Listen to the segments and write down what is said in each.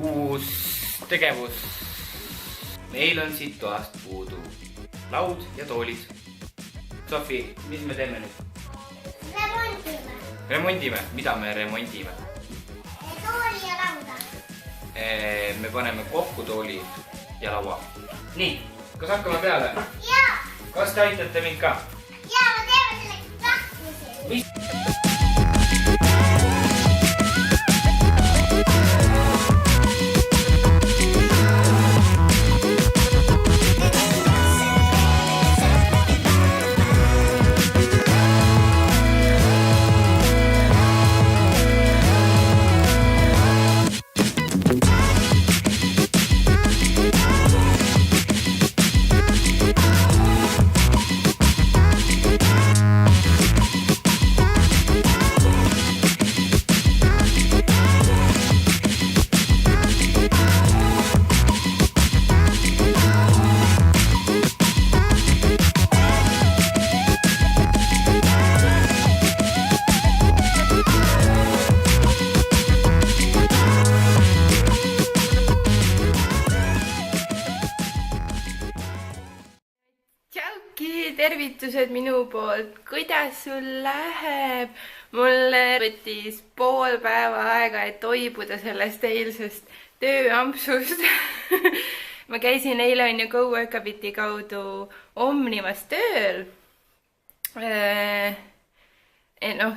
uus tegevus. Meil on siit toast puudu laud ja toolid. Sofi, mis me teeme nüüd? Remondime. Mida me remondime? Tooli ja lauda. Me paneme kokku tooli ja laua. Nii, kas hakkame peale? Jaa. Kas te aitate mind ka? Jaa, ma teeme selleks tahtmise. Mis? Tervitused minu poolt, kuidas sul läheb? Mul võttis pool päeva aega, et toibuda sellest eilsest tööampsust. Ma käisin eile GoWorkabiti kaudu Omnimas tööl.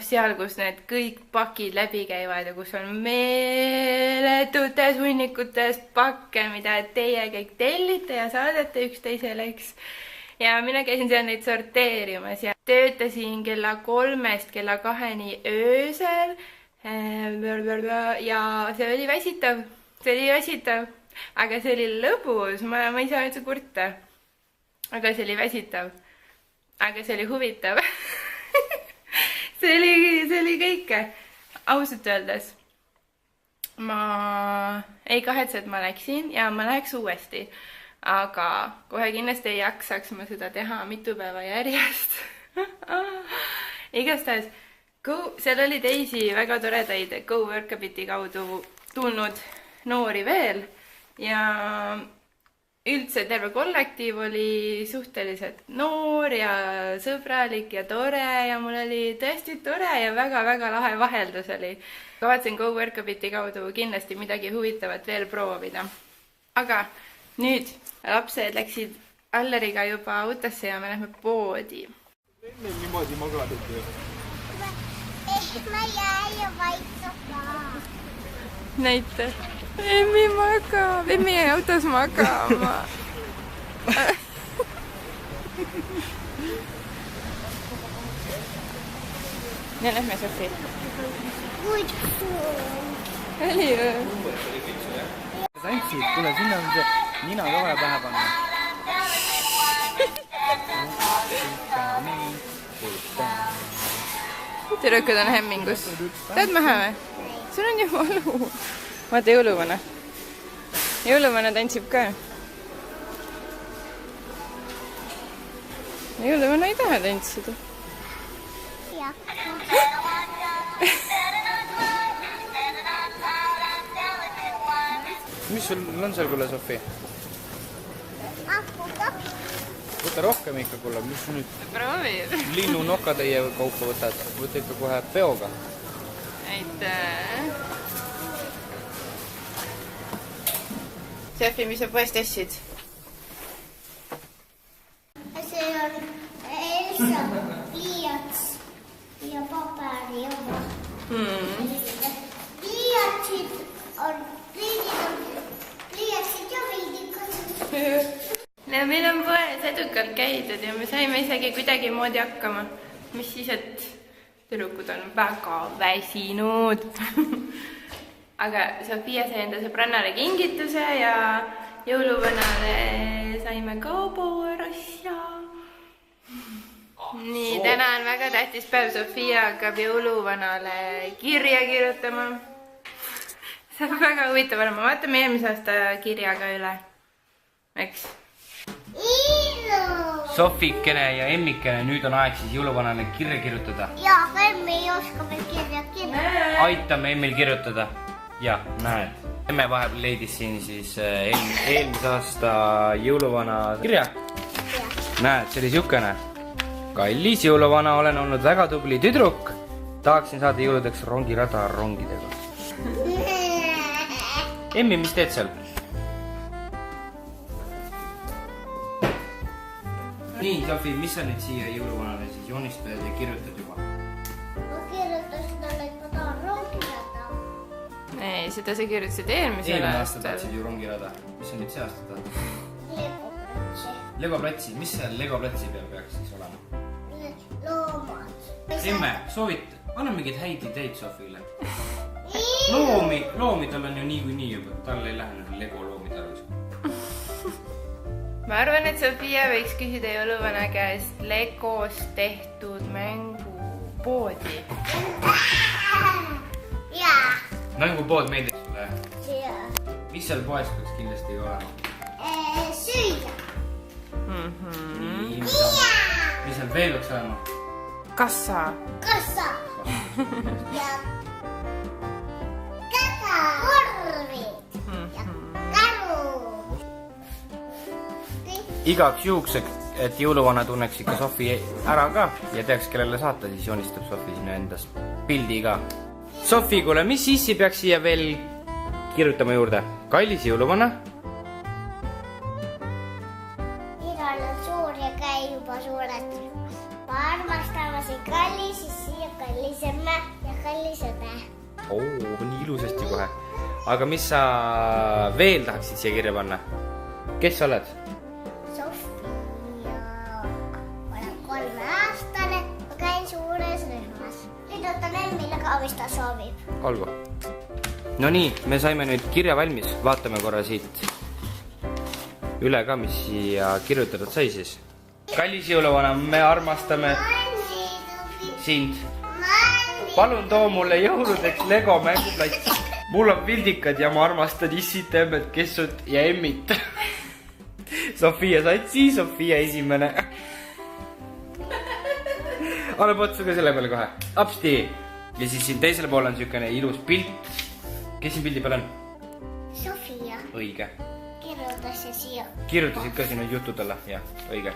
Seal, kus need kõik pakid läbi käivad ja kus on meeletutes hunnikutes pakke, mida teie kõik tellite ja saadate üksteisele, eks. Ja mina käisin seal neid sorteerimas ja töötasin kella 3-st kella 2-ni öösel. Ja see oli väsitav. Aga see oli lõbus. Ma ei saa üldse kurta. Aga see oli väsitav. Aga see oli huvitav. See oli kõike. Ausalt öeldes. Ma ei kahetse, et ma läksin ja ma läheks uuesti. Aga kohe kindlasti ei jaksaks ma seda teha mitu päeva järjest. Igastahes, seal oli teisi väga toredaid GoWorkabiti kaudu tulnud noori veel. Ja üldse terve kollektiiv oli suhteliselt noor ja sõbralik ja tore. Ja mul oli tõesti tore ja väga-väga lahe vaheldus oli. Kavatsen GoWorkabiti kaudu kindlasti midagi huvitavat veel proovida. Aga nüüd lapsed läksid Alleriga juba autosse ja me lähme poodi. Niimoodi magada töö. Ma jää ja vaiksab ka. Näita. Emmi magab. Emmi jäi autos magama. Ja lähme, Sofi. Oli ju. Tantsid, tule sinna on see nina ka vaja pähe panna. Tüdrukud on hämmingus. Tead maha või? Sul on ju valu. Vaata jõuluvana. Jõuluvana tantsib ka. Jõuluvana ei taha tantsida. Mis sul on seal, kuule, Sofi? Võta rohkem ikka, kuule, mis sul nüüd? Proovid. Linnu nokatäie kaupa võtad. Võta ikka kohe peoga. Aitäh. Sofi, mis sa poest ostsid? See on Elsa pliiats ja paperi oma. Pliiatsid on pliiatsid ja veidikad. No, meil on poes edukalt käidud ja me saime isegi kuidagi moodi hakkama. Mis siis, et tüdrukud on väga väsinud. Aga Sofia sai enda sõbrannale kingituse ja jõuluvõnale saime kauboorasja. Nii, täna on väga tähtis päev. Sofia hakkab jõuluvanale kirja kirjutama. See on väga huvitav olema. Vaatame eelmise aasta kirjaga üle. Eks? Sofikene ja Emmikene, nüüd on aeg siis jõuluvanale kirja kirjutada. Jaa, aga Emmi ei oska veel kirja kirjutada. Aitame Emmil kirjutada. ja näed. Emme vahepeal leidis siin siis eelmise aasta jõuluvana kirja. Näed, see oli siukene. Kallis jõuluvana, olen olnud väga tubli tüdruk. Tahaksin saada jõuludeks rongirada rongidega. Emmi, mis teed seal? Nii, Sofi, mis sa nüüd siia jõuluvanale siis joonistad ja kirjutad juba? Ma kirjutasin talle, et ma tahan rongirada. Ei, seda sa kirjutasid eelmisel Eelmine aasta aastal. tahtsid ju rongirada. Mis on nüüd see aasta tahad? Legoplatsi. Legoplatsi, mis seal Legoplatsi peal peaks siis olema? Loomad. Emme, anna mingeid häid ideid Sofile. Loomi tal on ju niikuinii juba, tal ei lähe nüüd Lego loomi tarvis. Ma arvan, et Sofia võiks küsida jõuluvana käest Legost tehtud mängupoodi. Jaa. Mängupood meeldib sulle? Jaa. Mis seal poes peaks kindlasti olema? Süüa. Nii, mis seal veel peaks olema? Kassa. Kassa. Ja kaka. Korvid. Ja karu. Igaks juhuks, et jõuluvana tunneks ikka Sofi ära ka ja teaks, kellele saata, siis joonistab Sofi sinna endas pildi ka. Sofi, kuule, mis sissi peaks siia veel kirjutama juurde? Kallis jõuluvana. Igal on suur ja käi juba suured rühmas. Ma armastama siin kallis, siis siia kallisemme ja kallisõde. Nii ilusasti kohe. Aga mis sa veel tahaksid siia kirja panna? Kes sa oled? Sofia. Olen 3-aastane, ma käin suures rühmas. Nüüd ootan Emmile ka, mis ta soovib. Olgu. No nii, me saime nüüd kirja valmis. Vaatame korra siit üle ka, mis siia kirjutatud sai siis. Kallis jõuluvana, me armastame sind. Palun too mulle jõuludeks Lego mänguplats. Mul on pildikad ja ma armastan issit, emmet, kessut ja emmit. Sofia satsi, Sofia esimene. Annab otsa ka selle peale kohe. Apsti. Ja siis siin teisel pool on siukene ilus pilt. Kes siin pildi peal on? Sofia. Õige. Kirjutas ja siia. Kirjutasid ka sinna jutud alla? Jah, õige.